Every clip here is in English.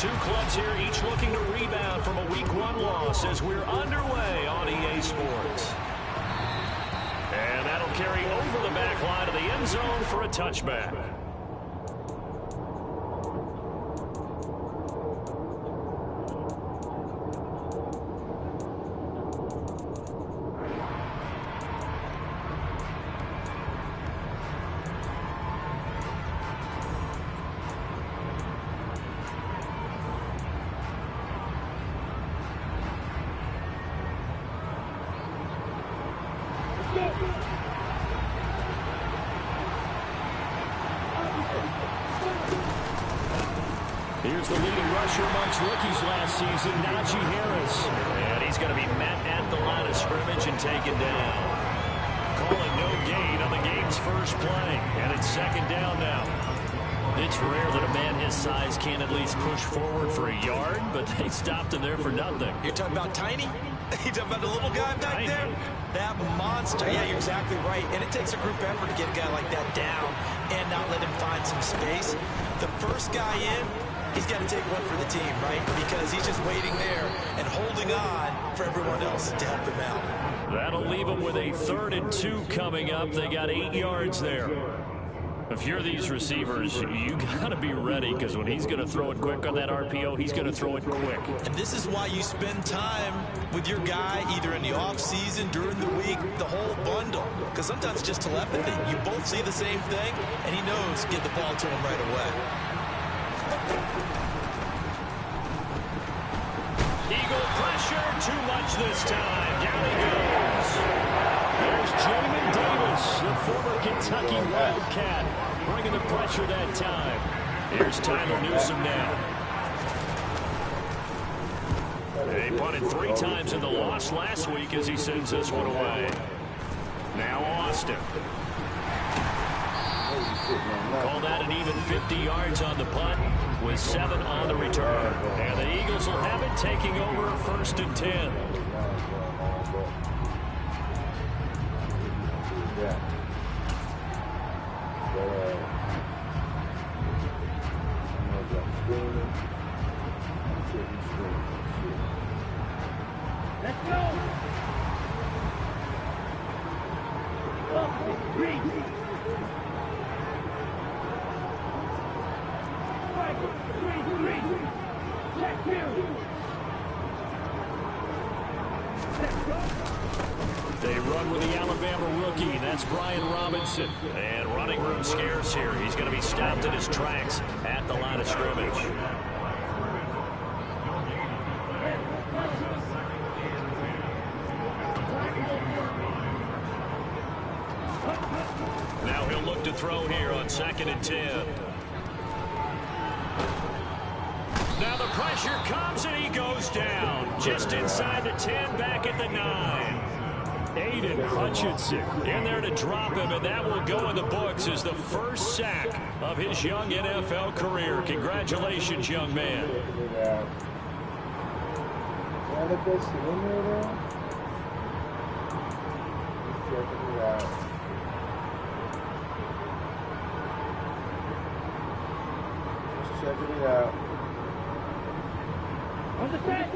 two clubs here, each looking to rebound from a Week 1 loss as we're underway on EA Sports. And that'll carry over the back line of the end zone for a touchback. Here's the leading rusher amongst rookies last season, Najee Harris. And he's going to be met at the line of scrimmage and taken down. Calling no gain on the game's first play. And it's second down now. It's rare that a man his size can at least push forward for a yard, but they stopped him there for nothing. You're talking about tiny? You're talking about the little guy back there? That monster. Yeah, you're exactly right. And it takes a group effort to get a guy like that down and not let him find some space. The first guy in, he's got to take one for the team, right? Because he's just waiting there and holding on for everyone else to help him out. That'll leave him with a 3rd and 2 coming up. They got 8 yards there. If you're these receivers, you got to be ready, because when he's going to throw it quick on that RPO, he's going to throw it quick. And this is why you spend time with your guy either in the offseason, during the week, the whole bundle. Because sometimes it's just telepathy. You both see the same thing, and he knows get the ball to him right away. Eagle pressure, too much this time. Down he goes. There's Jamin Davis, the former Kentucky Wildcat, bringing the pressure that time. Here's Tyler Newsome now. They punted 3 times in the loss last week as he sends this one away. Now Austin. Call that an even 50 yards on the punt with 7 on the return. And the Eagles will have it, taking over 1st and 10. Let's go! They run with the Alabama rookie. That's Brian Robinson. And running room scarce here. He's going to be stopped in his tracks at the line of scrimmage. Now he'll look to throw here on 2nd and 10. Now the pressure comes and he goes down. Just inside the 10, back at the 9. Aiden Hutchinson In there to drop him, and that will go in the books as the first sack of his young NFL career. Congratulations, young man. Checking it out. On the set!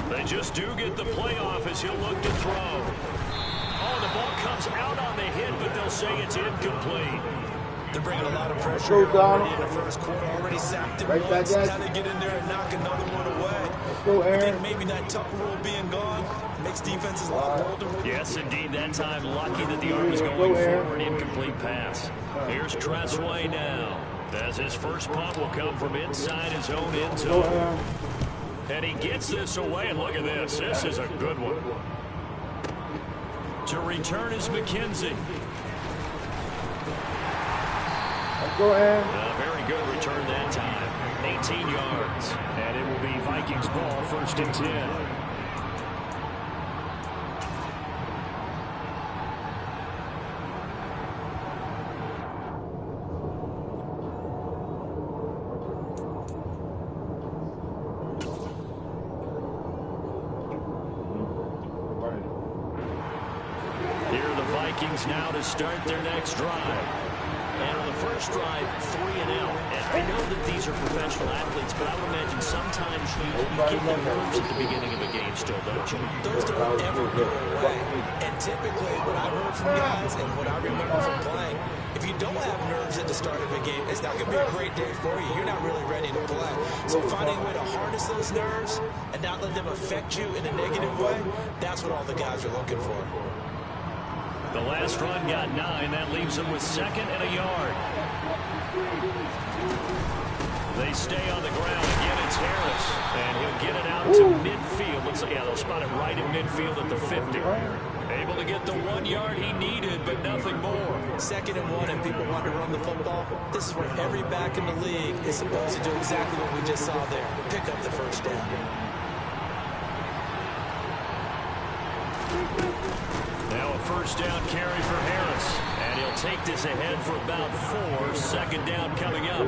They just do get the playoff as he'll look to throw. Oh, the ball comes out on the hit, but they'll say it's incomplete. They're bringing a lot of pressure Go, already in the first quarter. Already sacked him right once. back, Now they get in there and knock another one away. Let's go, Aaron. I think maybe that tuck rule being gone makes defenses a lot bolder. Yes, indeed. That time, lucky that the arm was going forward. Incomplete pass. Here's Tressway now, as his first punt will come from inside his own end zone. And he gets this away, and look at this. This is a good one. To return is McKenzie. Go ahead. A very good return that time. 18 yards. And it will be Vikings ball, 1st and 10. Vikings now to start their next drive. And on the first drive, 3 and out. And I know that these are professional athletes, but I would imagine sometimes you get the nerves at the beginning of a game still, don't you? Those don't ever go away. And typically, what I've heard from guys and what I remember from playing, if you don't have nerves at the start of a game, it's not going to be a great day for you. You're not really ready to play. So finding a way to harness those nerves and not let them affect you in a negative way, that's what all the guys are looking for. The last run got 9. That leaves them with 2nd and a yard. They stay on the ground. Again, it's Harris. And he'll get it out to midfield. Looks like, yeah, they'll spot it right in midfield at the 50. Able to get the 1 yard he needed, but nothing more. 2nd and 1, and people want to run the football. This is where every back in the league is supposed to do exactly what we just saw there. Pick up the first down. Now a first down carry for Harris. And he'll take this ahead for about 4. 2nd down coming up.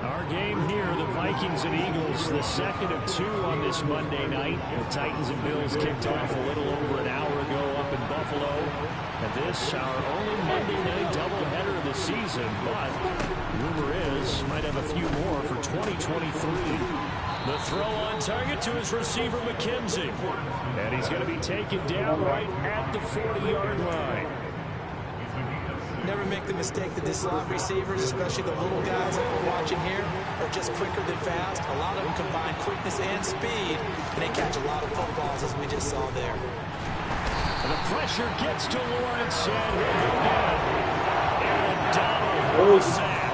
Our game here, the Vikings and Eagles, the 2nd of 2 on this Monday night. The Titans and Bills kicked off a little over an hour ago up in Buffalo. And this, our only Monday night doubleheader of the season. But rumor is, might have a few more for 2023. The throw on target to his receiver, McKenzie. And he's going to be taken down right at the 40-yard line. Never make the mistake that the slot receivers, especially the little guys that we're watching here, are just quicker than fast. A lot of them combine quickness and speed, and they catch a lot of footballs, as we just saw there. And the pressure gets to Lawrence, and he'll go down. And Donald with a sack.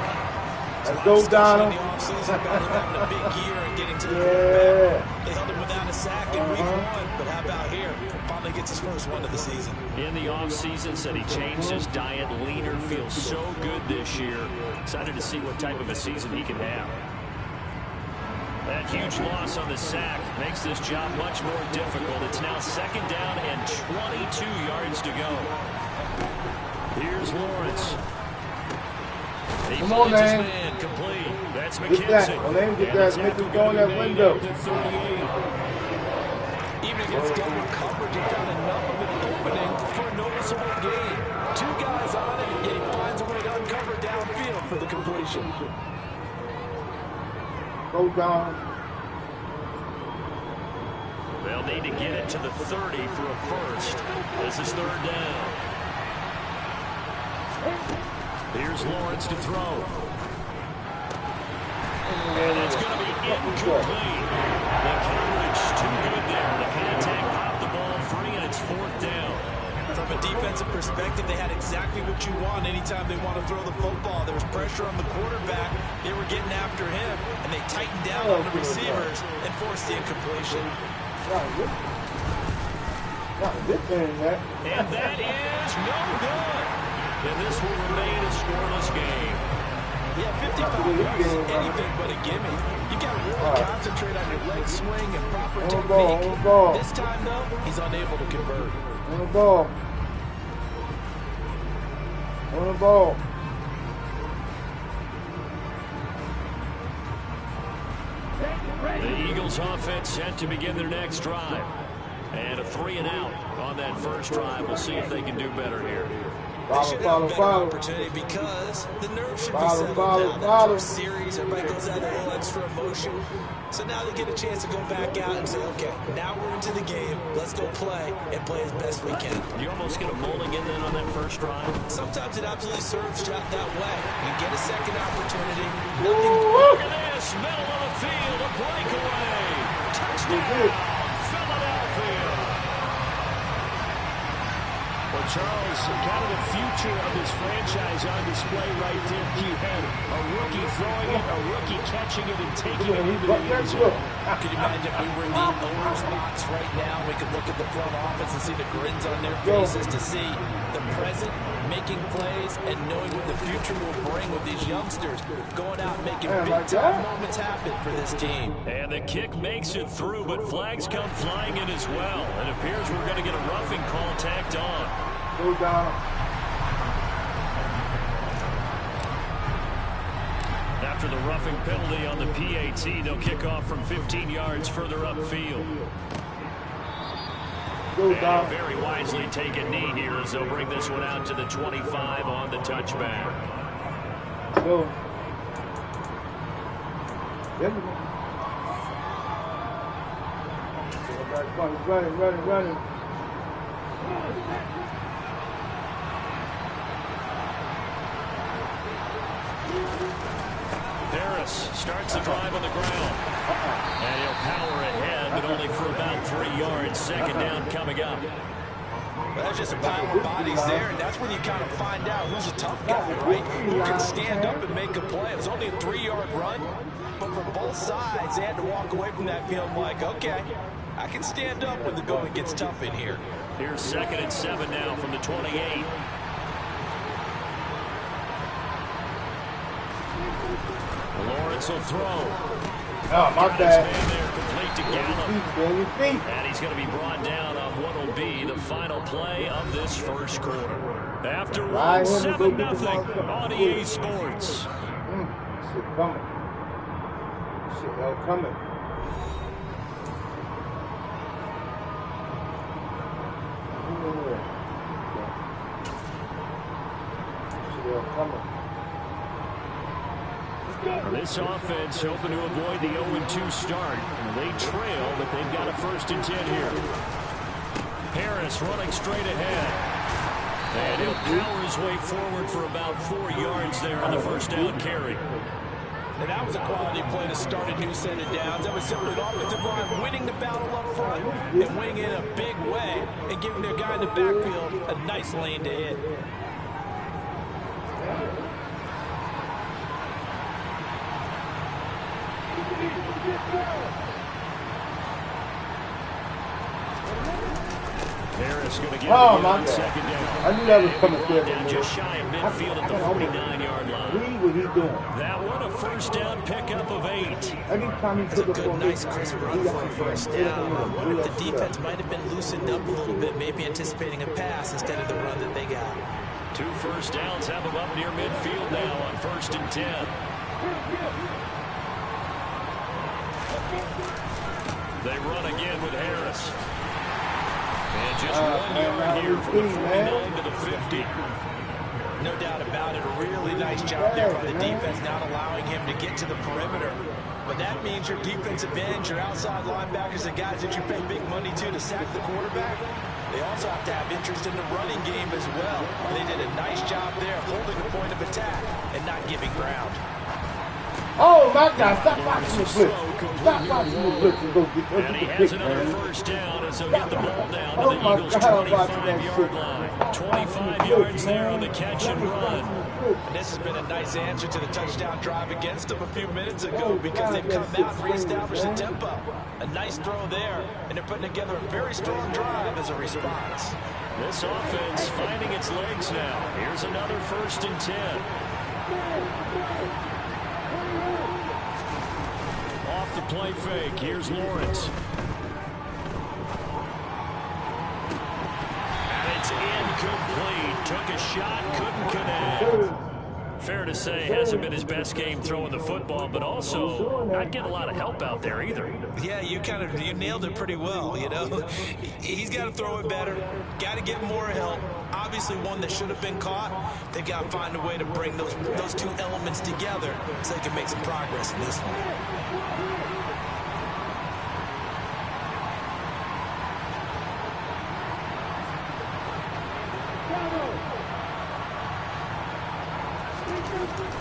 Let's go, Donald. In the offseason about him having a big year and getting to the quarterback. They held him without a sack in week 1, but how about here? Finally gets his first one of the season. In the offseason, said he changed his diet, leaner, feels so good this year. Excited to see what type of a season he can have. That huge loss on the sack makes this job much more difficult. It's now 2nd down and 22 yards to go. Here's Lawrence. He Come on, man. Man complete. That's Get McKenzie. that. Well, let him get that. Make him go in that window. Even against double coverage, he found enough of an opening for a noticeable gain. 2 guys on it, yet he finds a way to uncover downfield for the completion. Go down. They'll need to get it to the 30 for a first. This is 3rd down. Here's Lawrence to throw. And it's going to be incomplete. The coverage too good there. The contact popped the ball free, and it's 4th down. From a defensive perspective, they had exactly what you want anytime they want to throw the football. There was pressure on the quarterback. They were getting after him, and they tightened down on the receivers and forced the incompletion. And that is no good. And this will remain a scoreless game. Yeah, 55 yards is anything but a gimme. You got to really concentrate on your leg swing and proper technique. This time, though, he's unable to convert. On the ball. On the ball. The Eagles offense set to begin their next drive. And a 3 and out on that first drive. We'll see if they can do better here. They should have a better opportunity because the nerves should be settled down. That first series, everybody goes out a little extra emotion. So now they get a chance to go back out and say, okay, now we're into the game. Let's go play and play as best we can. You almost get a mulligan then on that first drive. Sometimes it absolutely serves that way. You get a second opportunity. Look at this. Middle of the field, a breakaway. Touchdown, Philadelphia. Well, Charles, kind of the future of this franchise on display right there. You had a rookie throwing it, a rookie catching it, and taking it into the end zone. Could you imagine if we were in the owner's box right now? We could look at the front office and see the grins on their faces to see the present making plays and knowing what the future will bring with these youngsters going out and making big-time moments happen for this team. And the kick makes it through, but flags come flying in as well. It appears we're going to get a roughing call tacked on. Go down. After the roughing penalty on the PAT, they'll kick off from 15 yards further upfield. Go And down. he'll very wisely take a knee here as they'll bring this one out to the 25 on the touchback. Go. There we go. Running. Harris starts the drive on the ground. And he'll power ahead, but only for about 3 yards. Second down coming up. Well, that's just a pile of bodies there, and that's when you kind of find out who's a tough guy, right? Who can stand up and make a play. It was only a 3-yard run, but for both sides, they had to walk away from that feeling like, okay, I can stand up when the going gets tough in here. Here's 2nd and 7 now from the 28. Lawrence will throw. Oh, my bad. Man there, complete to Gallup. Your feet. And he's going to be brought down on what will be the final play of this first quarter. After one, 7-0 on EA Sports. Shit coming. Shit hell coming. Shit hell coming. This offense hoping to avoid the 0-2 start. They trail, but they've got a 1st and 10 here. Harris running straight ahead. And he'll power his way forward for about 4 yards there on the first down carry. And that was a quality play to start a new set of downs. That was simply an offensive line winning the battle up front and winning it in a big way and giving their guy in the backfield a nice lane to hit. Harris going to get Oh, it my on God. 2nd down. I knew that was coming through. Down just shy of midfield at the 49-yard line. Read what he's doing. That one a first down pickup of 8. Every time he It's a took a good, nice, crisp run for a first down. I wonder if the defense might have been loosened up a little bit, maybe anticipating a pass instead of the run that they got. 2 first downs have them up near midfield now on 1st and 10. They run again with Harris. And just 1 yard here from the 49 to the 50. No doubt about it. A really nice job there by the defense, not allowing him to get to the perimeter. But that means your defensive ends, your outside linebackers, the guys that you pay big money to sack the quarterback, they also have to have interest in the running game as well. They did a nice job there holding the point of attack and not giving ground. Oh, my God. Stop watching the blitz. Stop watching the blitz and go get And he the has pick, another man. first down as they'll get the ball down to Oh, the my Eagles' God, I'm watching that 25-yard shit. line. 25 yards there on the catch and run. And this has been a nice answer to the touchdown drive against them a few minutes ago because they've come out and reestablished the tempo. A nice throw there, and they're putting together a very strong drive as a response. This offense finding its legs now. Here's another 1st and 10. Off the play fake. Here's Lawrence. And it's incomplete. Took a shot, couldn't connect. Fair to say, hasn't been his best game throwing the football, but also not getting a lot of help out there either. Yeah, you nailed it pretty well, you know. He's got to throw it better, got to get more help. Obviously one that should have been caught. They've got to find a way to bring those two elements together so they can make some progress in this one.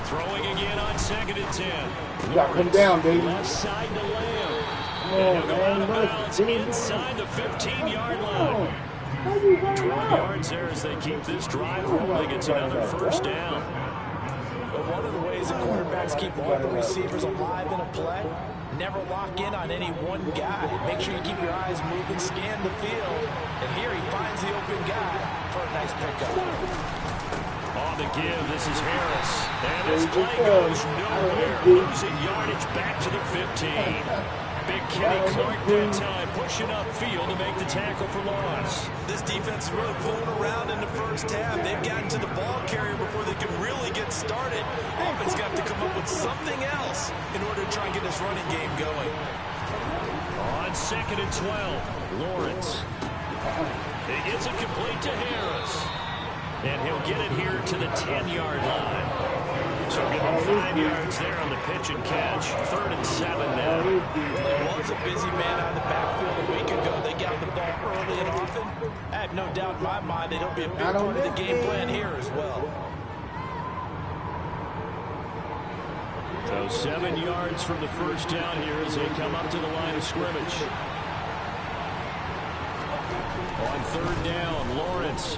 Throwing again on 2nd and 10. You got to come down, baby. Left side to Lamb. Come And on, he'll go out of man. bounds inside the 15-yard line. 12 yards there as they keep this drive rolling. It's another first down. But one of the ways the quarterbacks keep all the receivers alive in a play, never lock in on any one guy. Make sure you keep your eyes moving, scan the field. And here he finds the open guy for a nice pickup. On the give, this is Harris. And this play goes nowhere. Losing yardage back to the 15. Big Kenny Clark that time pushing upfield to make the tackle for loss. This defense is really fooling around in the first half. They've gotten to the ball carrier before they can really get started. Offense got to come up with something else in order to try and get this running game going. On 2nd and 12, Lawrence. He gets it complete to Harris. And he'll get it here to the 10-yard line. So give him 5 yards there on the pitch and catch. 3rd and 7 now. Well, it was a busy man out of the backfield a week ago. They got the ball early and often. I have no doubt in my mind that it'll be a big part of the game plan here as well. So 7 yards from the first down here as they come up to the line of scrimmage. On 3rd down, Lawrence.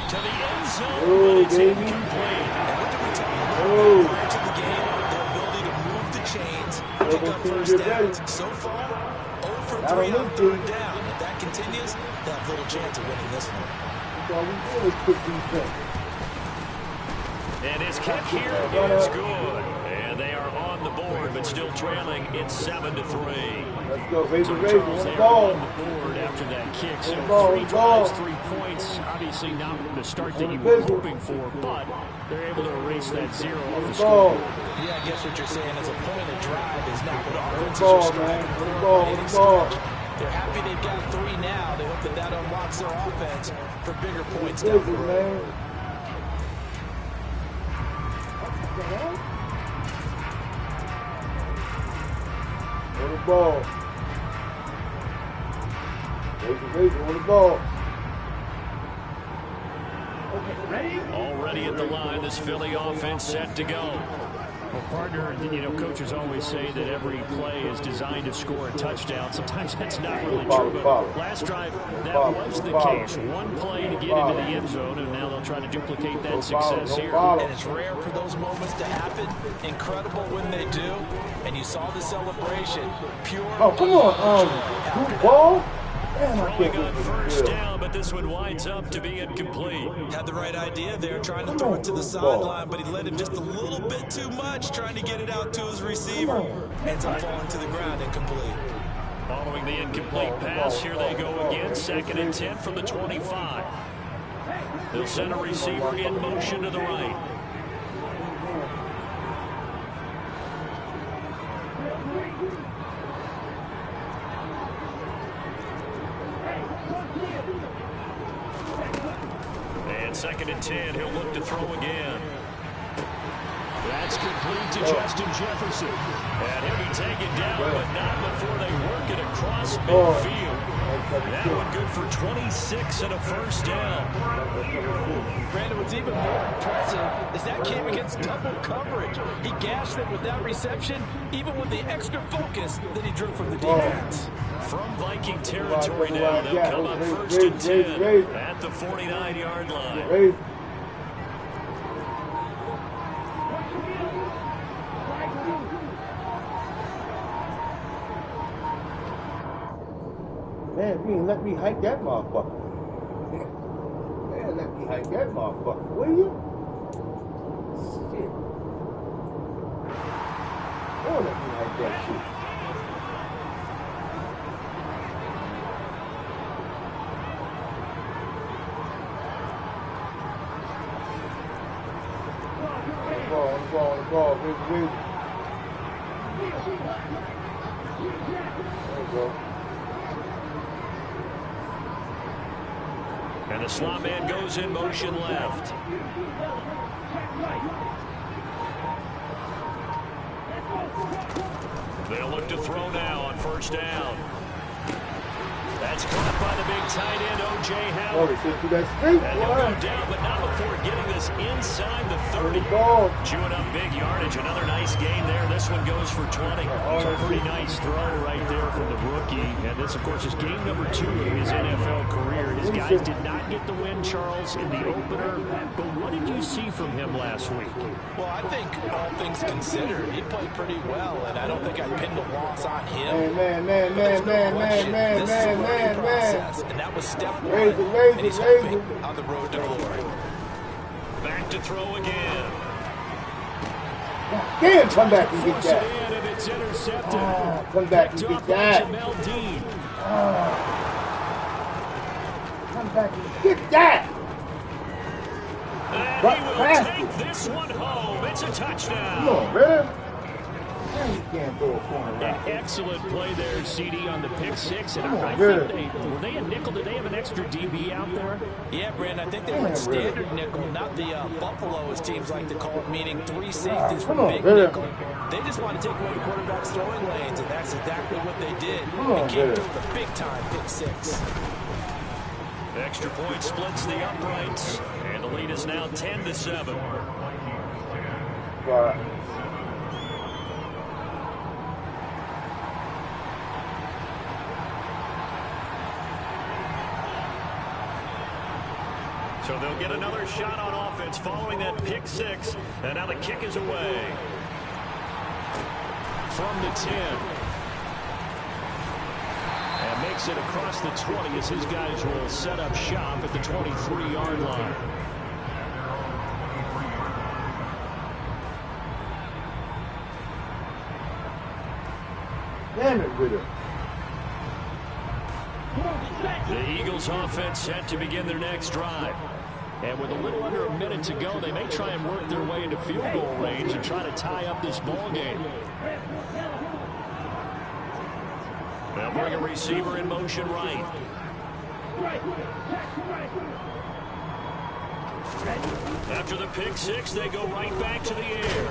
To the end zone, but it's incomplete. And what did we talk about prior to the game? Their ability to move the chains, pick up first downs. So far, 0 for 3 on 3rd down. If that continues, they'll have little chance of winning this one. And his kick here is good. And they are on the board, but still trailing. It's 7-3. Let's go, baby, So baby. Charles, they Let's are go. on the board after that kick. So Go, 3 go. drives, 3 points. Obviously not the start that you were hoping for, but they're able to erase that 0 off the scoreboard. Yeah, I guess what you're saying is a point of drive is not what offenses Ball, are striving man. for Ball, by any ball. stretch. They're happy they've got 3 now. They hope that that unlocks their offense for bigger points down the road. Man. On the ball. Raise on the ball. Already at the line, this Philly offense set to go. Well, partner, coaches always say that every play is designed to score a touchdown. Sometimes that's not really true, but last drive, that was the case. One play to get into the end zone, and now they'll try to duplicate that success here. And it's rare for those moments to happen. Incredible when they do. And you saw the celebration. Pure. Oh, come on. Good ball. Throwing on first down, but this one winds up to be incomplete. Had the right idea there, trying to throw it to the sideline, but he let him just a little bit too much, trying to get it out to his receiver. Ends up falling to the ground, incomplete. Following the incomplete pass, here they go again. 2nd and 10 from the 25. They'll send a receiver in motion to the right. And 2nd and 10, he'll look to throw again. That's complete to Justin Jefferson. And he'll be taken down, but not before they work it across midfield. That one good for 26 and a first down. Brandon, what's even more impressive is that came against double coverage. He gashed them with that reception, even with the extra focus that he drew from the defense. From Viking territory now, they'll come up 1st and 10 at the 49-yard line. Man, you ain't let me hike that motherfucker. Man, let me hike that motherfucker, will you? Shit. Don't let me hike that shit. On the ball, baby. There you go. And the slot man goes in motion left. They'll look to throw now on first down. That's caught by the big tight end, O.J. Howard. And he'll go down, but not before getting this inside the 30. Chewing up big yardage. Another nice gain there. This one goes for 20. So a pretty nice throw right there from the rookie. And this, of course, is game number 2 of his NFL career. His guys did not get the win, Charles, in the opener. But what did you see from him last week? Well, I think all things considered, he played pretty well, and I don't think I'd pin the loss on him. Man. Process, and that was step 1, and he's hoping on the road to glory. Back to throw again. Damn, come back and get that. And it's intercepted. Come back and get that. Come back and get that. And he will take this one home. It's a touchdown. Come on, man. Man, you can't throw a corner An route. excellent play there, CD, on the pick six. And I Ridder. think were they a nickel? Did they have an extra DB out there? Yeah, Brandon, I think they went standard nickel, not the Buffalo, as teams like to call it, meaning 3 safeties from big nickel. They just want to take away the quarterback's throwing lanes, and that's exactly what they did. It came through with a big-time pick six. Extra point splits the uprights, and the lead is now 10-7. So they'll get another shot on offense following that pick six, and now the kick is away. From the 10. And makes it across the 20 as his guys will set up shop at the 23-yard line. Damn it, Ridder. The Eagles offense set to begin their next drive. And with a little under a minute to go, they may try and work their way into field goal range and try to tie up this ball game. They'll bring a receiver in motion right. After the pick six, they go right back to the air.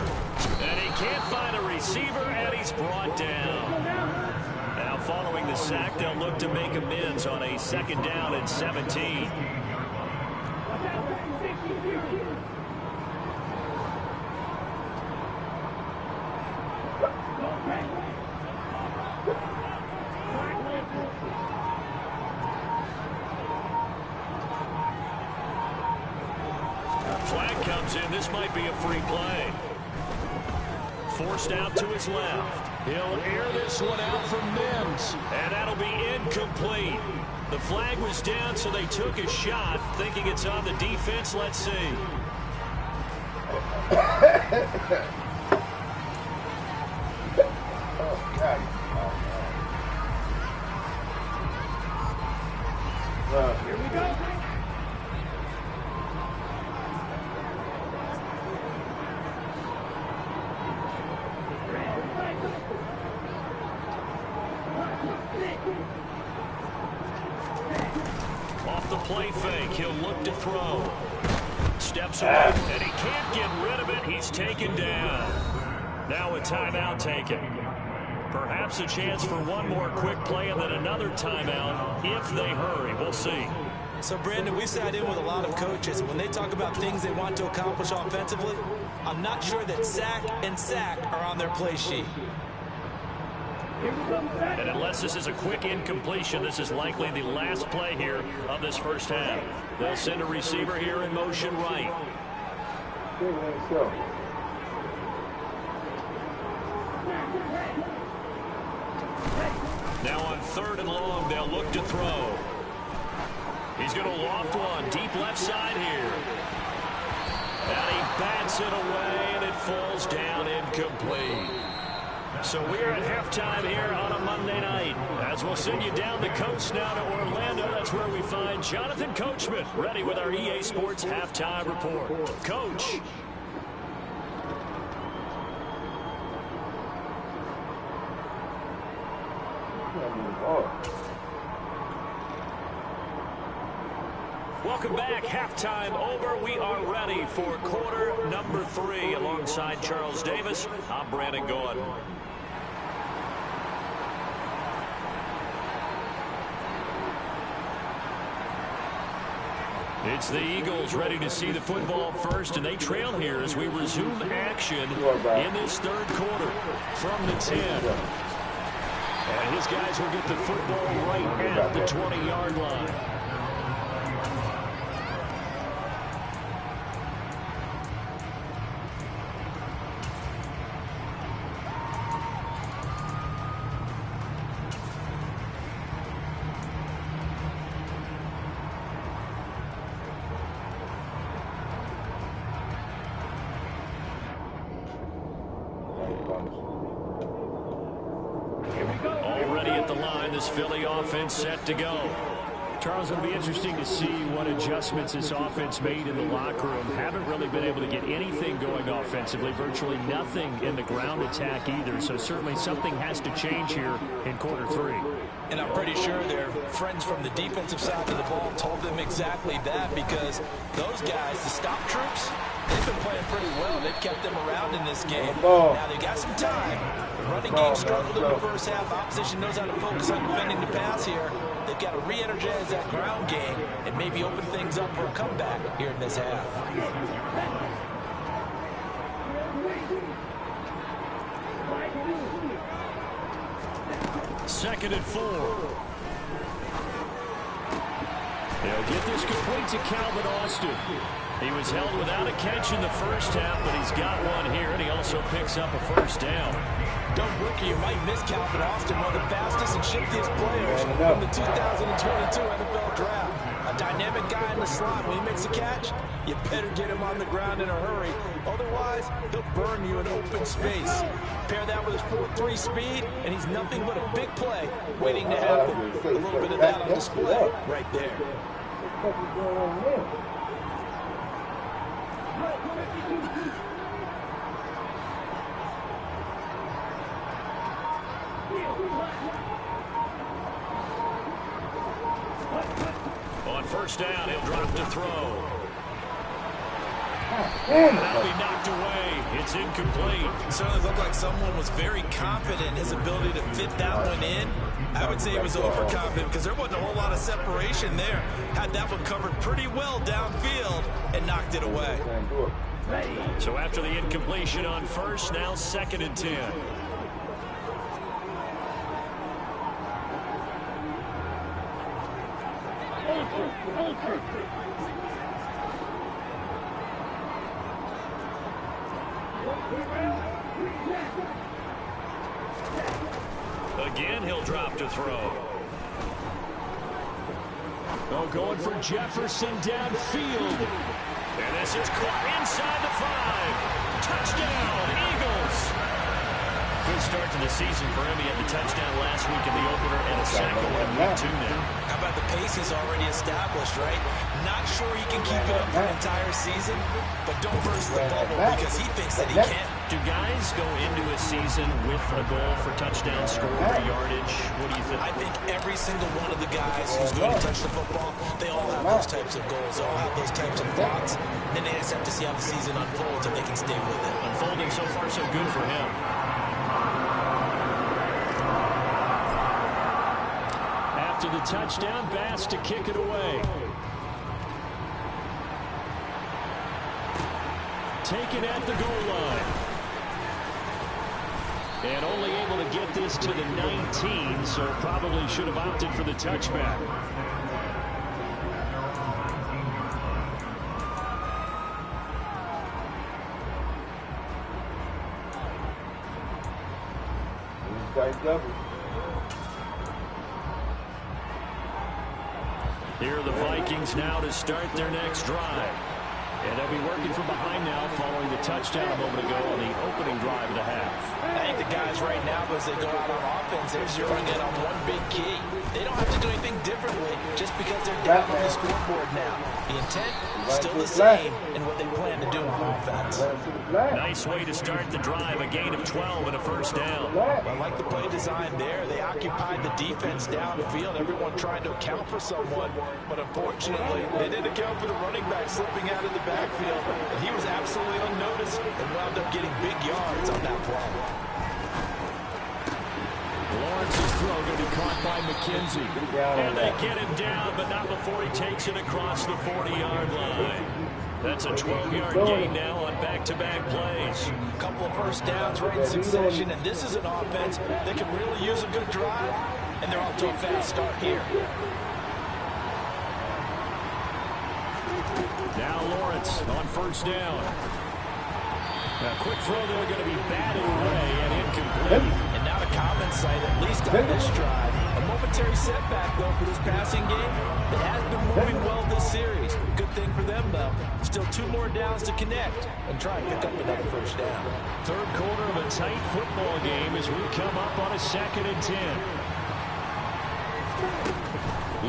And he can't find a receiver, and he's brought down. Now following the sack, they'll look to make amends on a 2nd down and 17. Flag comes in. This might be a free play. Forced out to his left. He'll air this one out from Mims. And that'll be incomplete. The flag was down, so they took a shot, thinking it's on the defense. Let's see. Here we go. Off the play fake, he'll look to throw. Steps away, and he can't get rid of it. He's taken down. Now a timeout taken. Perhaps a chance for one more quick play and then another timeout if they hurry. We'll see. So, Brandon, we sat in with a lot of coaches, and when they talk about things they want to accomplish offensively, I'm not sure that sack and sack are on their play sheet. And unless this is a quick incompletion, this is likely the last play here of this first half. They'll send a receiver here in motion right. Now on 3rd and long, they'll look to throw. He's going to loft one deep left side here. And he bats it away, and it falls down incomplete. So we're at halftime here on a Monday night. As we'll send you down the coast now to Orlando, that's where we find Jonathan Coachman ready with our EA Sports halftime report. Coach. Welcome back. Halftime over. We are ready for quarter number 3. Alongside Charles Davis, I'm Brandon Gordon. It's the Eagles ready to see the football first, and they trail here as we resume action in this 3rd quarter from the 10. And his guys will get the football right at the 20-yard line. Already at the line, this Philly offense set to go. Charles, it'll be interesting to see what adjustments this offense made in the locker room. Haven't really been able to get anything going offensively, virtually nothing in the ground attack either. So certainly something has to change here in quarter 3. And I'm pretty sure their friends from the defensive side of the ball told them exactly that, because those guys, the stop troops, they've been playing pretty well. They've kept them around in this game. Now they've got some time. The running game struggled in the first half. Opposition knows how to focus on defending the pass here. They've got to re-energize that ground game and maybe open things up for a comeback here in this half. Second and 4. They'll get this complete to Calvin Austin. He was held without a catch in the first half, but he's got one here, and he also picks up a first down. Don't rookie, you might miss Calvin Austin, one of the fastest and shiftiest players from the 2022 NFL Draft. A dynamic guy in the slot. When he makes a catch, you better get him on the ground in a hurry. Otherwise, he'll burn you in open space. Pair that with his 4.3 speed, and he's nothing but a big play waiting to happen. A little bit of that on display right there. On first down, he'll drop to throw. That'll be knocked away. It's incomplete. It certainly looked like someone was very confident in his ability to fit that one in. I would say he was overconfident because there wasn't a whole lot of separation there. Had that one covered pretty well downfield and knocked it away. So after the incompletion on first, now 2nd and 10. Again, he'll drop to throw. Oh, going for Jefferson downfield. And this is caught inside the 5. Touchdown, Eagles. Good start to the season for him. He had the touchdown last week in the opener and a second one in week 2 now. How about the pace is already established, right? Not sure he can keep it up for an entire season, but don't burst the bubble because he thinks that he can. Do guys go into a season with a goal for touchdown score or yardage? What do you think? I think every single one of the guys who's going to touch the football, they all have those types of goals. They all have those types of thoughts. Then they just have to see how the season unfolds if they can stay with it. Unfolding so far so good for him. After the touchdown, Bass to kick it away. Taken at the goal line. And only able to get this to the 19, so probably should have opted for the touchback. Here are the Vikings now to start their next drive. And they'll be working from behind now following the touchdown a moment ago on the opening drive of the half. I think the guys right now, as they go out on offense, they're zeroing in on one big key. They don't have to do anything differently just because they're down on the scoreboard now. The intent is still the same in what they plan to do on offense. Nice way to start the drive, a gain of 12 and a first down. I like the play design there. They occupied the defense downfield, everyone trying to account for someone. But unfortunately, they didn't account for the running back slipping out of the backfield. And he was absolutely unnoticed and wound up getting big yards on that play. Lawrence's throw going to be caught by McKenzie. And they get him down, but not before he takes it across the 40-yard line. That's a 12-yard gain now on back-to-back plays. A couple of first downs right in succession, and this is an offense that can really use a good drive, and they're off to a fast start here. Now Lawrence on first down. A quick throw there going to be batted away and incomplete. And now to common sight, at least on this drive. A momentary setback, though, for this passing game. It has been moving well this series. Good thing for them, though. Still 2 more downs to connect and try and pick up another first down. Third quarter of a tight football game as we come up on a 2nd and 10.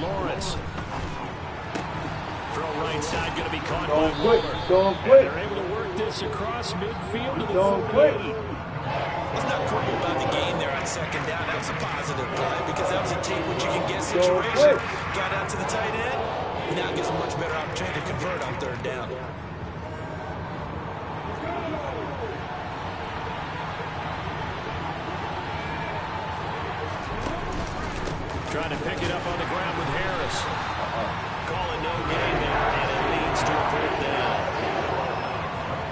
Lawrence right side, going to be caught Don't by quit. Waller. Don't And quit. they're able to work this across midfield to the Don't 48. quit. Let's not crumble about the game there on second down. That was a positive play because that was a take what you can get situation. Got out to the tight end. Now it gives a much better opportunity to convert on third down. Trying to pick it up on the ground with Harris. Calling no gain there, and it leads to a fourth down.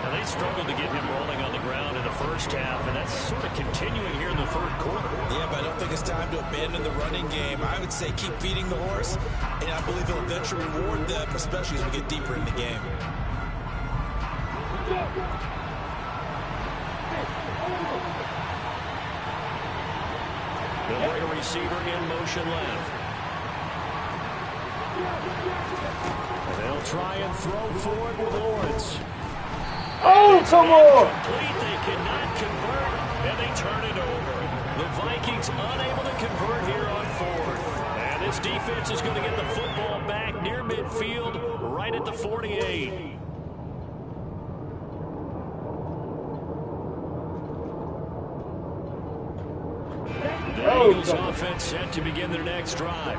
Now they struggled to get him rolling on the ground in the first half, and that's sort of continuing here in the third quarter. Yeah, but I don't think it's time to abandon the running game. I would say keep feeding the horse, and I believe it'll eventually reward them, especially as we get deeper in the game. They'll bring a receiver in motion left. And they'll try and throw for it with Lawrence. Oh, come on! Complete, they cannot convert, and they turn it over. The Vikings unable to convert here on fourth. And this defense is going to get the football back near midfield, right at the 48. The Eagles offense set to begin their next drive.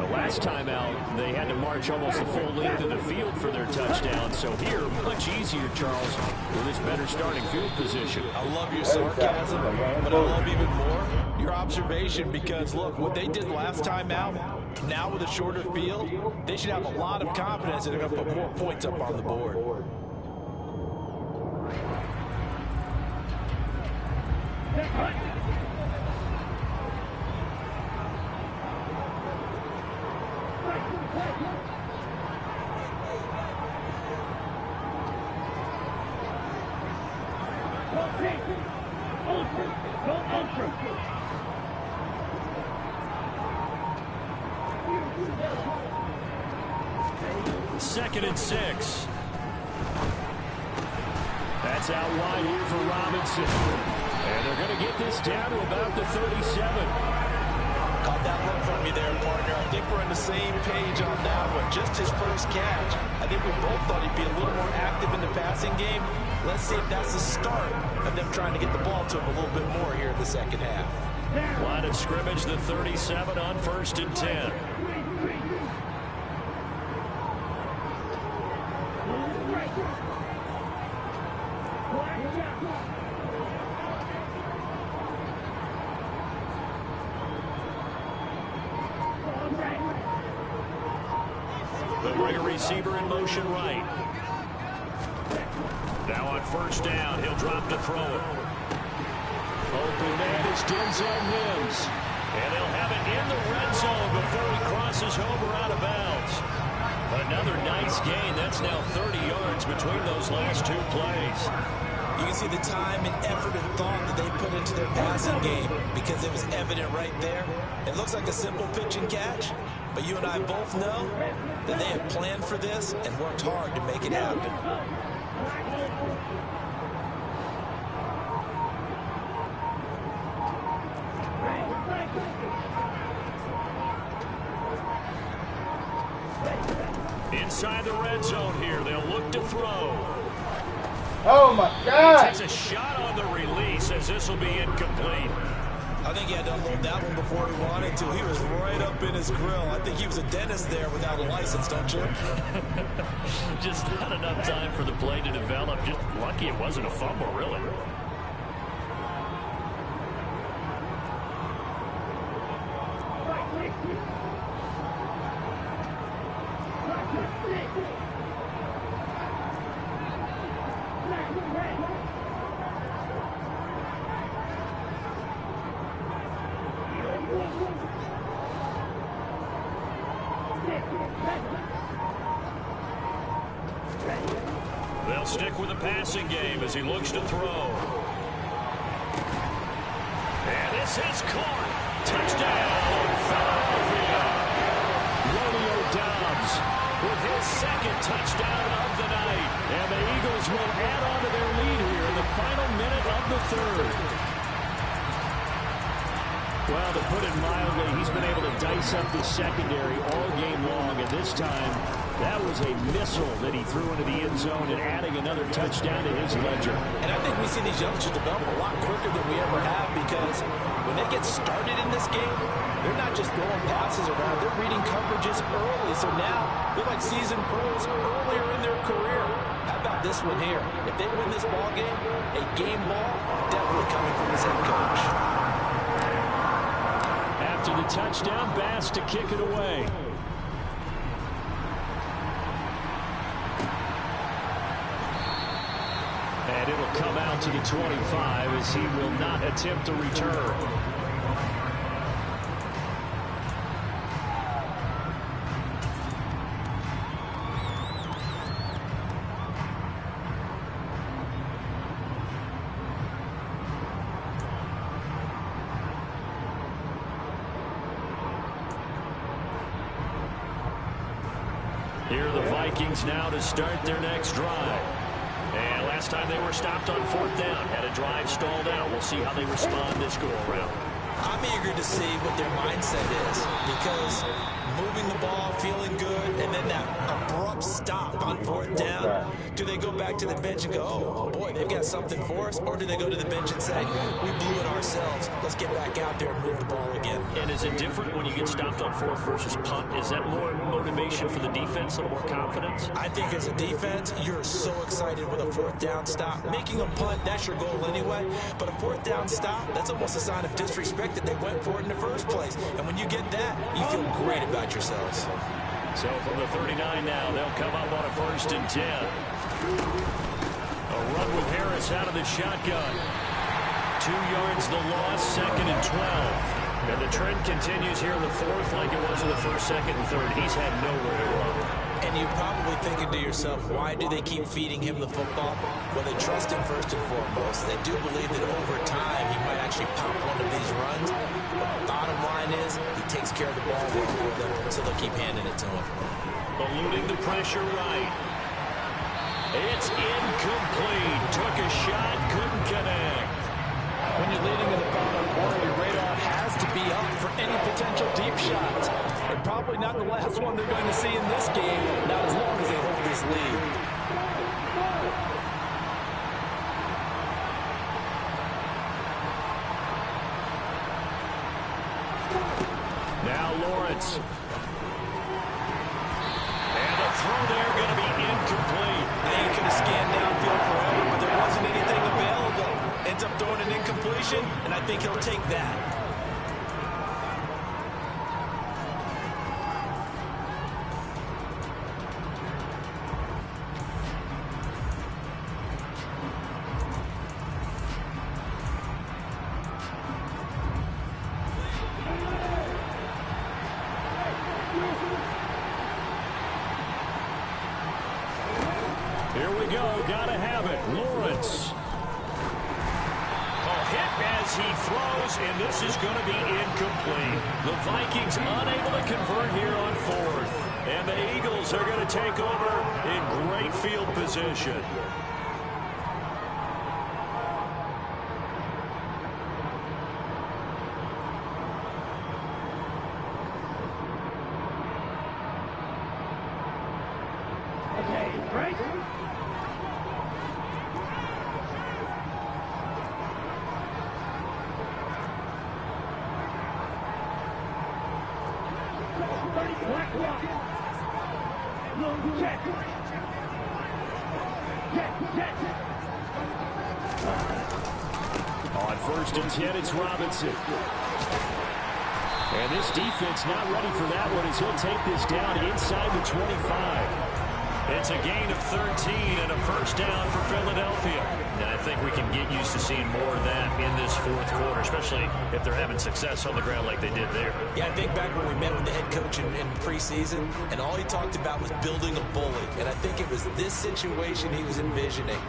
The last time out, they had to march almost the full length of the field for their touchdown. So here, much easier, Charles, with this better starting field position. I love your sarcasm, but I love even more your observation because, look, what they did last time out, now with a shorter field, they should have a lot of confidence that they're going to put more points up on the board. Second and 6. That's out wide here for Robinson. And they're going to get this down to about the 37. Caught that look from you there, partner. I think we're on the same page on that one. Just his first catch. I think we both thought he'd be a little more active in the passing game. Let's see if that's the start of them trying to get the ball to him a little bit more here in the second half. Line of scrimmage, the 37 on 1st and 10. They'll bring a receiver in motion right. Now on 1st down, he'll drop to throw it. Open man is Denzel Mims. And they'll have it in the red zone before he crosses over out of bounds. Another nice gain. That's now 30 yards between those last two plays. You can see the time and effort and thought that they put into their passing game because it was evident right there. It looks like a simple pitch and catch, but you and I both know that they have planned for this and worked hard to make it happen. Inside the red zone here, they'll look to throw. Oh my God! Takes a shot on the release as this will be incomplete. I think he had to unload that one before he wanted to. He was right up in his grill. I think he was a dentist there without a license, don't you? Just not enough time for the play to develop. Just lucky it wasn't a fumble, really. They'll stick with the passing game as he looks to throw. And this is caught. Touchdown, Philadelphia. Romeo Doubs with his second touchdown of the night. And the Eagles will add on to their lead here in the final minute of the third. Well, to put it mildly, he's been able to dice up this secondary all game long, and this time that was a missile that he threw into the end zone and adding another touchdown to his ledger. And I think we see these youngsters develop a lot quicker than we ever have, because when they get started in this game, they're not just throwing passes around, they're reading coverages early. So now they're like seasoned pros earlier in their career. How about this one here? If they win this ball game, a game ball definitely coming from his head coach. After the touchdown, Bass to kick it away. And it'll come out to the 25 as he will not attempt a return. Here are the Vikings now to start their next drive. And last time they were stopped on 4th down, had a drive stalled out. We'll see how they respond this go-around. I'm eager to see what their mindset is, because moving the ball, feeling good, and then that abrupt stop on 4th down. Do they go back to the bench and go, oh boy, they've got something for us? Or do they go to the bench and say, we blew it ourselves, let's get back out there and move the ball again? And is it different when you get stopped on 4th versus punt? Is that more motivation for the defense, a little more confidence? I think as a defense, you're so excited with a 4th down stop. Making a punt, that's your goal anyway. But a 4th down stop, that's almost a sign of disrespect that they went for it in the first place. And when you get that, you feel great about yourselves. So from the 39 now, they'll come up on a 1st and 10. A run with Harris out of the shotgun. 2 yards the loss, 2nd and 12. And the trend continues here in the 4th like it was in the 1st, 2nd, and 3rd. He's had nowhere to run. And you're probably thinking to yourself, why do they keep feeding him the football? Well, they trust him first and foremost. They do believe that over time he might actually pop one of these runs. But the bottom line is he takes care of the ball well for them, so they'll keep handing it to him. Eluding the pressure right. It's incomplete. Took a shot, couldn't connect. When you're leading in the bottom corner, your radar has to be up for any potential deep shots. And probably not the last one they're going to see in this game, not as long as they hold this lead. Now Lawrence. And the throw there going to be incomplete. They could have scanned downfield forever, but there wasn't anything available. Ends up throwing an incompletion, and I think he'll take that. Here we go. Gotta have it. Lawrence. A hit as he throws, and this is going to be incomplete. The Vikings unable to convert here on 4th. And the Eagles are going to take over in great field position. On 1st and 10, it's Robinson. And this defense not ready for that one as he'll take this down inside the 25. It's a gain of 13 and a 1st down for Philadelphia. And I think we can get used to seeing more of that in this 4th quarter, especially if they're having success on the ground like they did there. Yeah, I think back when we met with the head coach in preseason, and all he talked about was building a bully. And I think it was this situation he was envisioning.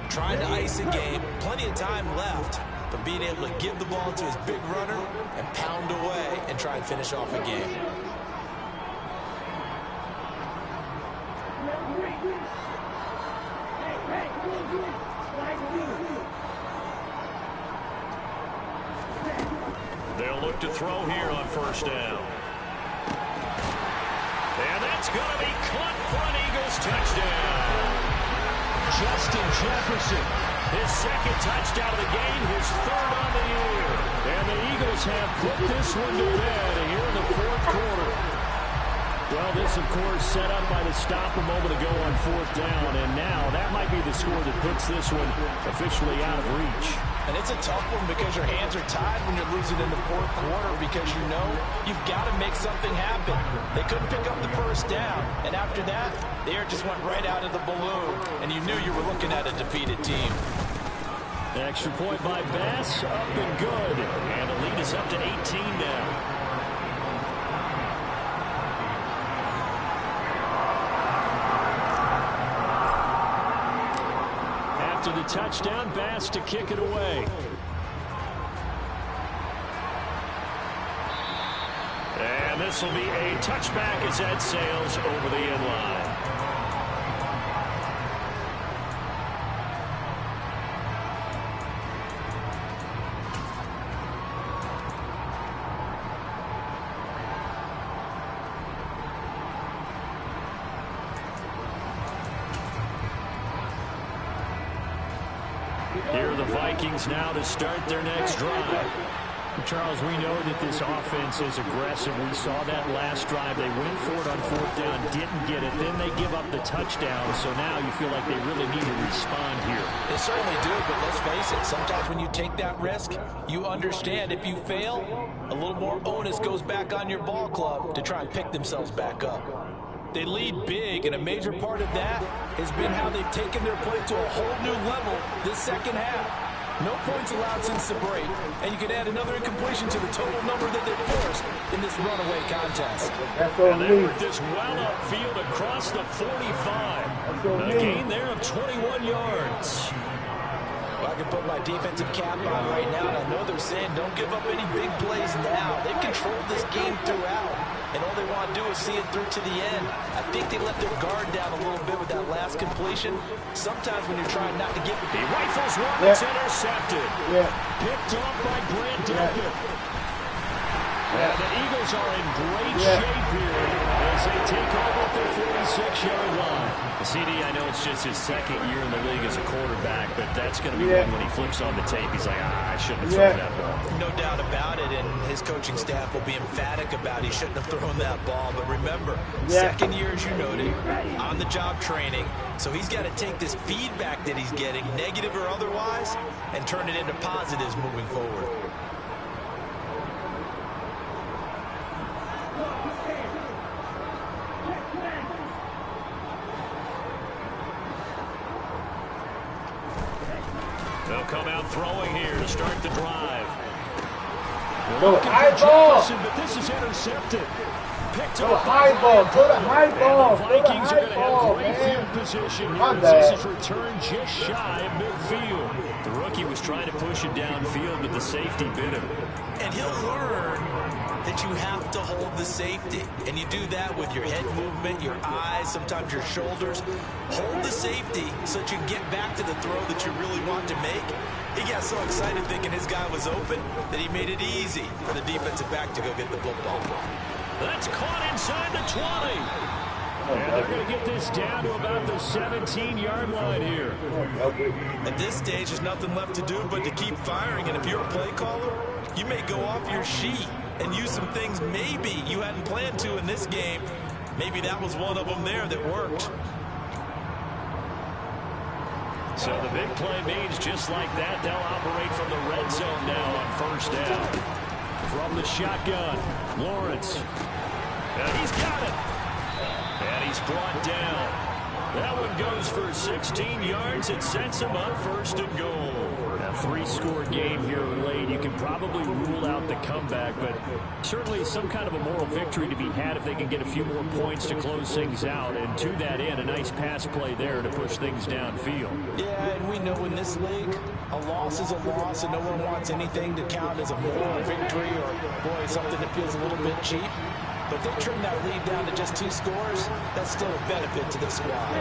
Trying to ice a game, plenty of time left, but being able to give the ball to his big runner and pound away and try and finish off a game. They'll look look to throw here on first down. And that's going to be caught for an Eagles touchdown. Justin Jefferson, his second touchdown of the game, his third on the year. And the Eagles have put this one to bed here in the fourth quarter. Well, this, of course, set up by the stop a moment ago on fourth down. And now that might be the score that puts this one officially out of reach. And it's a tough one because your hands are tied when you're losing in the fourth quarter because you know you've got to make something happen. They couldn't pick up the first down. And after that, the air just went right out of the balloon. And you knew you were looking at a defeated team. The extra point by Bass, up and good. And the lead is up to 18 now. After the touchdown, Bass to kick it away. And this will be a touchback as that sails over the end line. Here are the Vikings now to start their next drive. Charles, we know that this offense is aggressive. We saw that last drive. They went for it on fourth down, didn't get it. Then they give up the touchdown. So now you feel like they really need to respond here. They certainly do, but let's face it. Sometimes when you take that risk, you understand if you fail, a little more onus goes back on your ball club to try and pick themselves back up. They lead big, and a major part of that has been how they've taken their play to a whole new level this second half. No points allowed since the break, and you can add another incompletion to the total number that they've forced in this runaway contest. And they work this well upfield across the 45. A gain there of 21 yards. Well, I can put my defensive cap on right now, and I know they're saying don't give up any big plays now. They've controlled this game throughout, and all they want to do is see it through to the end. I think they let their guard down a little bit with that last completion. Sometimes when you're trying not to get... He rifles one that's intercepted. Picked off by Grant Delpit. And the Eagles are in great shape here as they take over at their 46-yard line. CD, I know it's just his second year in the league as a quarterback, but that's going to be one when he flips on the tape. He's like, I shouldn't have thrown that ball. No doubt about it, and his coaching staff will be emphatic about he shouldn't have thrown that ball. But remember, second year, as you noted, on-the-job training. So he's got to take this feedback that he's getting, negative or otherwise, and turn it into positives moving forward. They'll come out throwing here to start the drive. Go high ball. But this is intercepted. Picked Go up high ball. Go to high ball. And the Vikings are going to have great field position here as this is returned just shy of midfield. The rookie was trying to push it downfield, but the safety bit him. And he'll learn that you have to hold the safety. And you do that with your head movement, your eyes, sometimes your shoulders. Hold the safety so that you get back to the throw that you really want to make. He got so excited thinking his guy was open that he made it easy for the defensive back to go get the football. That's caught inside the 20. And they're going to get this down to about the 17-yard line here. At this stage, there's nothing left to do but to keep firing. And if you're a play caller, you may go off your sheet and use some things maybe you hadn't planned to in this game. Maybe that was one of them there that worked. So the big play means just like that, they'll operate from the red zone now on first down. From the shotgun, Lawrence. And he's got it. And he's brought down. That one goes for 16 yards. It sets him up first and goal. A three-score game here late. You can probably rule out the comeback, but certainly some kind of a moral victory to be had if they can get a few more points to close things out. And to that end, a nice pass play there to push things downfield. Yeah, and we know in this league, a loss is a loss, and no one wants anything to count as a moral victory or, boy, something that feels a little bit cheap. But they trim that lead down to just 2 scores. That's still a benefit to the squad.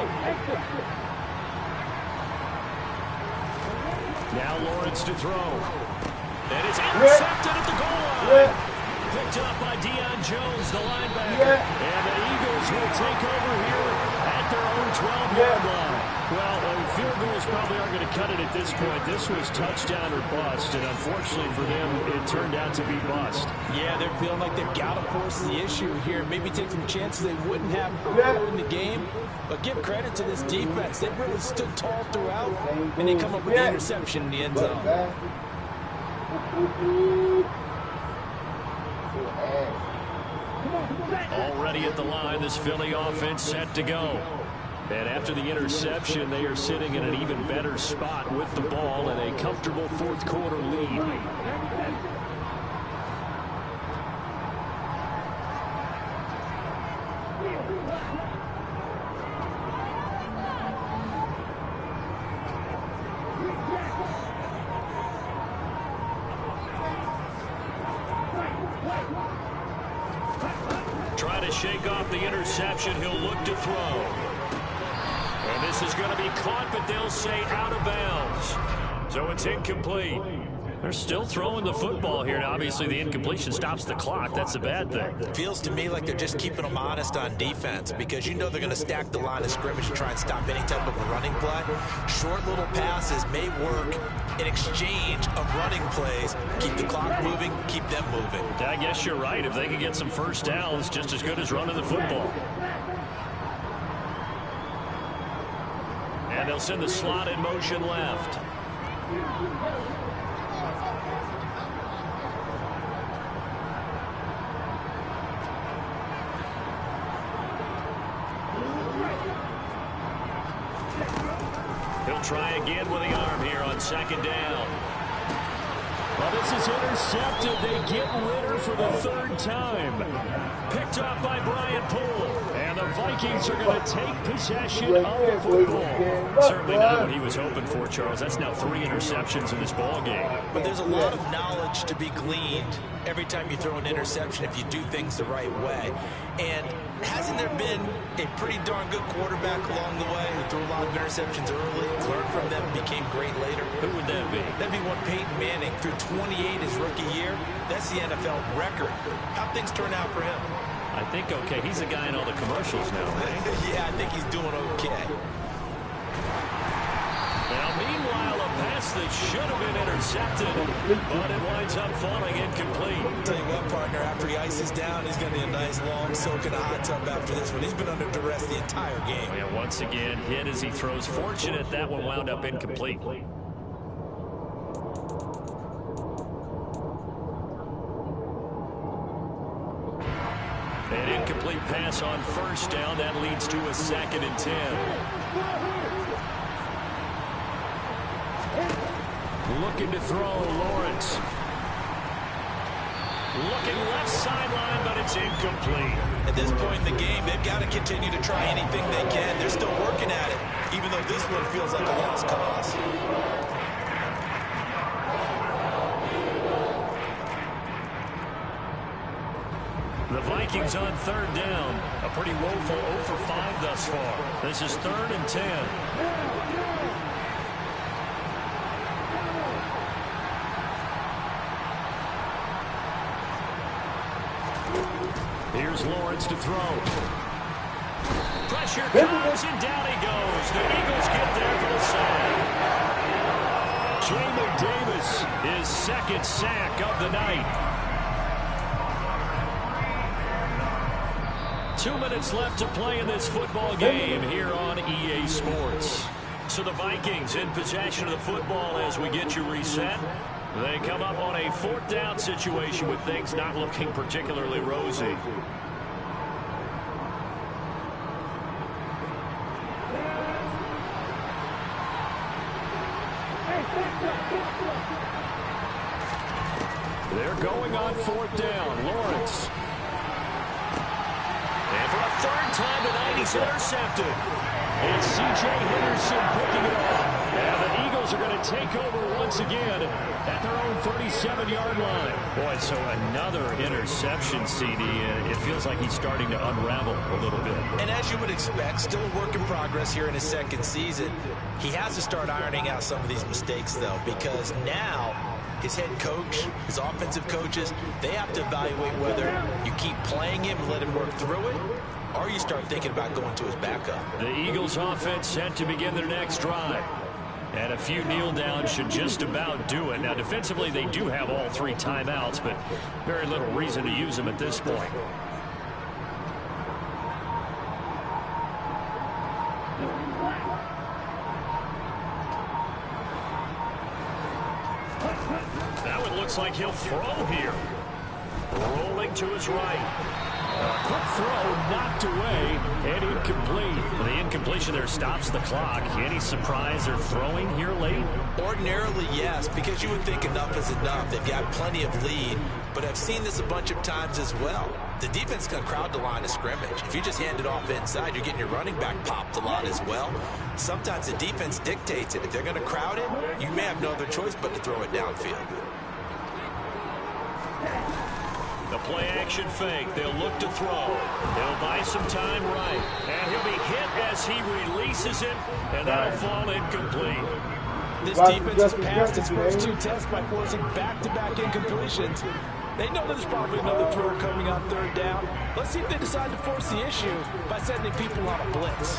Now Lawrence to throw. And it's intercepted at the goal line. picked up by Deion Jones, the linebacker. And the Eagles will take over here at their own 12-yard line. Well, field goals probably aren't going to cut it at this point. This was touchdown or bust, and unfortunately for them, it turned out to be bust. Yeah, they're feeling like they've got to force the issue here. Maybe take some chances they wouldn't have in the game. But give credit to this defense. They've really stood tall throughout, and they come up with the interception in the end zone. Already at the line, this Philly offense set to go. And after the interception, they are sitting in an even better spot with the ball and a comfortable fourth-quarter lead. Try to shake off the interception. He'll look to throw. And this is going to be caught, but they'll say out of bounds. So it's incomplete. They're still throwing the football here. Now, obviously, the incompletion stops the clock. That's a bad thing. Feels to me like they're just keeping them honest on defense because you know they're going to stack the line of scrimmage and try and stop any type of a running play. Short little passes may work in exchange of running plays. Keep the clock moving, keep them moving. I guess you're right. If they can get some first downs, just as good as running the football. And they'll send the slot in motion left. He'll try again with the arm here on second down. Well, this is intercepted. They get Ritter for the third time. Picked up by Brian Poole. And the Vikings are going to take possession of the football. Certainly not what he was hoping for, Charles. That's now 3 interceptions in this ball game. But there's a lot of knowledge to be gleaned every time you throw an interception if you do things the right way. And hasn't there been a pretty darn good quarterback along the way who threw a lot of interceptions early, learned from them, became great later? Who would that be? That'd be one Peyton Manning threw 28 his rookie year. That's the NFL record. How'd things turn out for him? I think okay. He's a guy in all the commercials now, right? Yeah, I think he's doing okay. Now, meanwhile, a pass that should have been intercepted, but it winds up falling incomplete. Tell you what, partner, after he ices down, he's going to be a nice long soak in a hot tub after this one. He's been under duress the entire game. Oh, yeah, once again, hit as he throws. Fortunate that one wound up incomplete. An incomplete pass on first down. That leads to a 2nd and 10. Looking to throw, Lawrence. Looking left sideline, but it's incomplete. At this point in the game, they've got to continue to try anything they can. They're still working at it, even though this one feels like a lost cause. The Vikings on 3rd down. A pretty woeful 0 for 5 thus far. This is 3rd and 10. Here's Lawrence to throw. Pressure comes, and down he goes. The Eagles get there for the sack. Jamin Davis, his 2nd sack of the night. 2 minutes left to play in this football game here on EA Sports. So the Vikings in possession of the football as we get you reset. They come up on a 4th down situation with things not looking particularly rosy. They're going on 4th down. Lawrence. And for a 3rd time tonight, he's intercepted. It's C.J. Henderson picking it off. And the Eagles are going to take over once again at their own 37-yard line. Boy, so another interception, CD. It feels like he's starting to unravel a little bit. And as you would expect, still a work in progress here in his 2nd season. He has to start ironing out some of these mistakes, though, because now his head coach, his offensive coaches, they have to evaluate whether you keep playing him and let him work through it, or you start thinking about going to his backup. The Eagles offense set to begin their next drive. And a few kneel downs should just about do it. Now, defensively, they do have all 3 timeouts, but very little reason to use them at this point. That one looks like he'll throw here. Rolling to his right. Quick throw knocked away and incomplete. The incompletion there stops the clock. Any surprise they're throwing here late? Ordinarily, yes, because you would think enough is enough. They've got plenty of lead, but I've seen this a bunch of times as well. The defense is going to crowd the line of scrimmage. If you just hand it off inside, you're getting your running back popped a lot as well. Sometimes the defense dictates it. If they're going to crowd it, you may have no other choice but to throw it downfield. The play action fake. They'll look to throw. They'll buy some time right. And he'll be hit as he releases it. And that'll fall incomplete. This defense has passed its first 2 tests by forcing back-to-back incompletions. They know there's probably another throw coming on 3rd down. Let's see if they decide to force the issue by sending people on a blitz.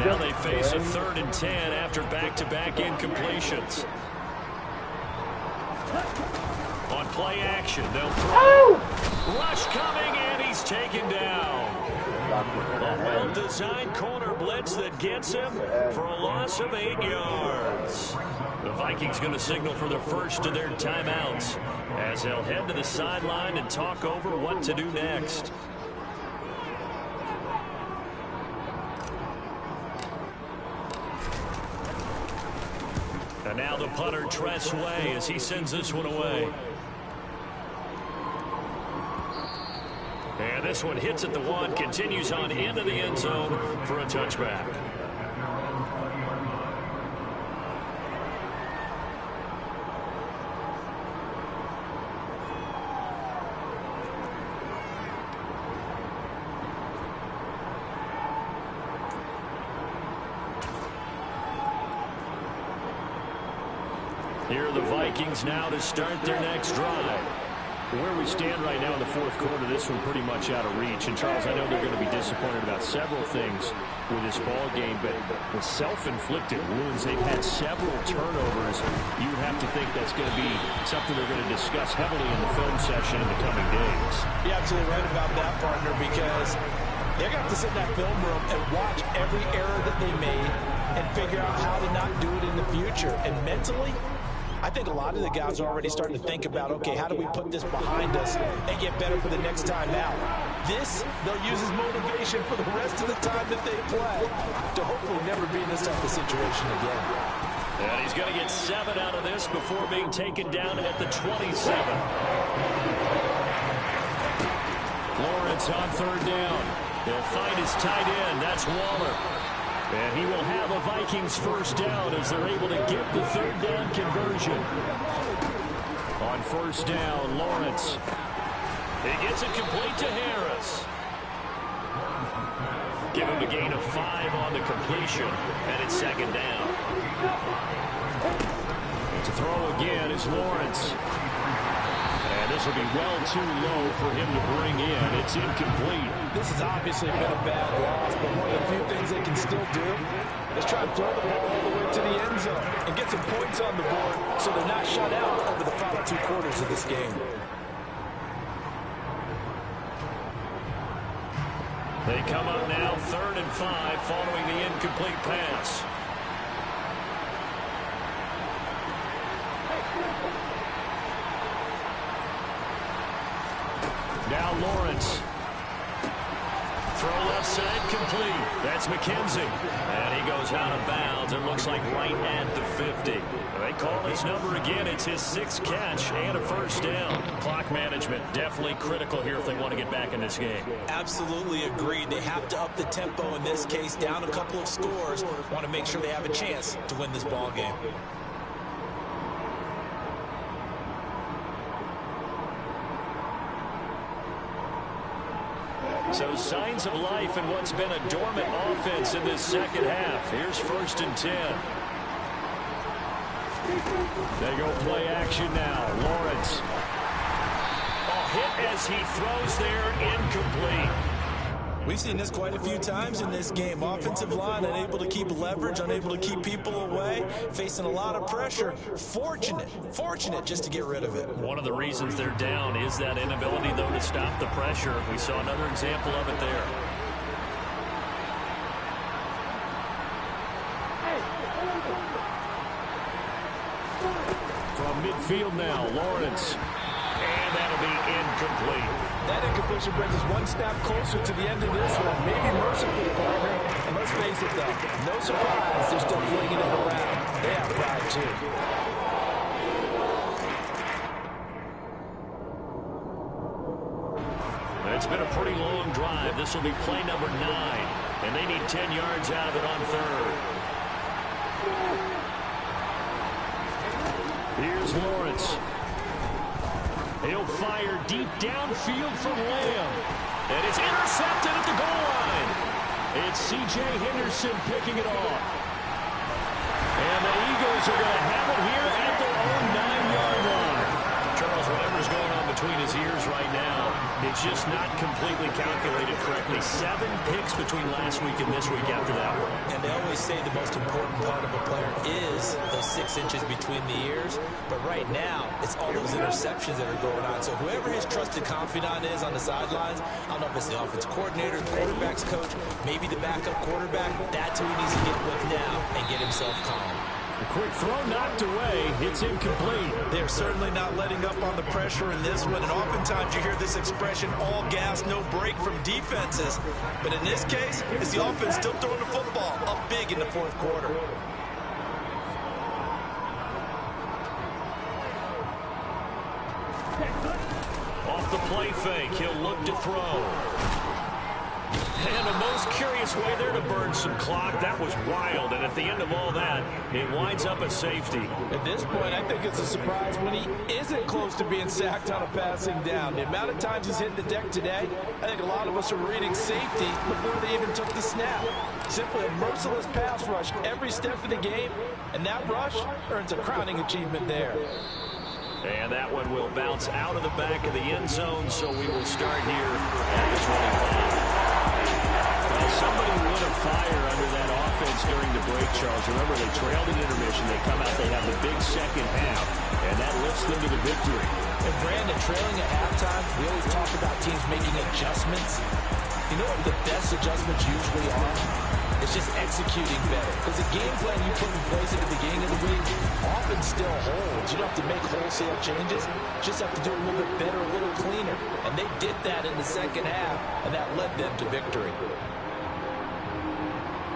Now they face a 3rd and 10 after back-to-back incompletions. On play action, they'll throw. Rush coming, and he's taken down. A well-designed corner blitz that gets him for a loss of 8 yards. The Vikings going to signal for the first of their timeouts as they'll head to the sideline and talk over what to do next. And now the punter, Tressway, as he sends this one away. And this one hits at the 1, continues on into the end zone for a touchback. Here are the Vikings now to start their next drive. Where we stand right now in the 4th quarter, this one pretty much out of reach. And, Charles, I know they're going to be disappointed about several things with this ball game, but the self-inflicted wounds, they've had several turnovers. You have to think that's going to be something they're going to discuss heavily in the film session in the coming days. You're absolutely right about that, partner, because they're going to have to sit in that film room and watch every error that they made and figure out how to not do it in the future. And mentally, I think a lot of the guys are already starting to think about, okay, how do we put this behind us and get better for the next time out? This, they'll use as motivation for the rest of the time that they play to hopefully never be in this type of situation again. And he's going to get 7 out of this before being taken down at the 27. Lawrence on 3rd down. They'll find his tight end. That's Waller. And he will have a Vikings first down as they're able to get the 3rd down conversion. On 1st down, Lawrence. He gets it complete to Harris. Give him a gain of 5 on the completion, and it's 2nd down. To throw again is Lawrence. And this will be well too low for him to bring in. It's incomplete. This has obviously been a bad loss, but one of the few things they can still do is try to throw the ball all the way to the end zone and get some points on the board so they're not shut out over the final 2 quarters of this game. They come up now 3rd and 5 following the incomplete pass. Now Lawrence. Throw left side complete. That's McKenzie. And he goes out of bounds. It looks like right at the 50. They call his number again. It's his 6th catch and a first down. Clock management definitely critical here if they want to get back in this game. Absolutely agreed. They have to up the tempo in this case, down a couple of scores. Want to make sure they have a chance to win this ball game. So signs of life in what's been a dormant offense in this 2nd half. Here's 1st and 10. They go play action now. Lawrence. Hit as he throws there, incomplete. We've seen this quite a few times in this game. Offensive line unable to keep leverage, unable to keep people away, facing a lot of pressure. Fortunate just to get rid of it. One of the reasons they're down is that inability, though, to stop the pressure. We saw another example of it there. From midfield now, Lawrence. And that'll be incomplete. That incompletion brings us one snap closer to the end of this one. Maybe mercifully, partner. And let's face it, though, no surprise, they're still flinging it around. They have pride, too. It's been a pretty long drive. This will be play number 9. And they need 10 yards out of it on third. Here's Lawrence. He'll fire deep downfield from Lamb. And it's intercepted at the goal line. It's C.J. Henderson picking it off. And the Eagles are going to have it here at their own 9-yard line. Charles, whatever's going on between his ears right now, it's just not completely calculated correctly. 7 picks between last week and this week after that one. And they always say the most important part of a player is those 6 inches between the ears. But right now, it's all those interceptions that are going on. So whoever his trusted confidant is on the sidelines, I don't know if it's the offense coordinator, the quarterback's coach, maybe the backup quarterback, that's who he needs to get with now and get himself calm. A quick throw knocked away. It's incomplete. They're certainly not letting up on the pressure in this one, and oftentimes you hear this expression, all gas, no break from defenses. But in this case, it's the offense still throwing the football up big in the fourth quarter. Off the play fake, he'll look to throw. And a most curious way there to burn some clock. That was wild, and at the end of all that, it winds up a safety. At this point, I think it's a surprise when he isn't close to being sacked on a passing down. The amount of times he's hitting the deck today, I think a lot of us are reading safety before they even took the snap. Simply a merciless pass rush every step of the game, and that rush earns a crowning achievement there. And that one will bounce out of the back of the end zone, so we will start here at the 25. Well, somebody lit a fire under that offense during the break, Charles. Remember, they trailed in intermission. They come out, they have the big second half, and that lifts them to the victory. And Brandon, trailing at halftime, we always talk about teams making adjustments. You know what the best adjustments usually are? It's just executing better. Because the game plan you put in place at the beginning of the week often still holds. You don't have to make wholesale changes. You just have to do it a little bit better, a little cleaner. And they did that in the second half, and that led them to victory.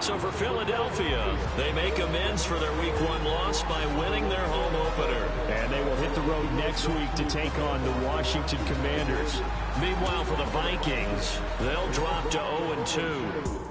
So for Philadelphia, they make amends for their Week 1 loss by winning their home opener. And they will hit the road next week to take on the Washington Commanders. Meanwhile, for the Vikings, they'll drop to 0-2.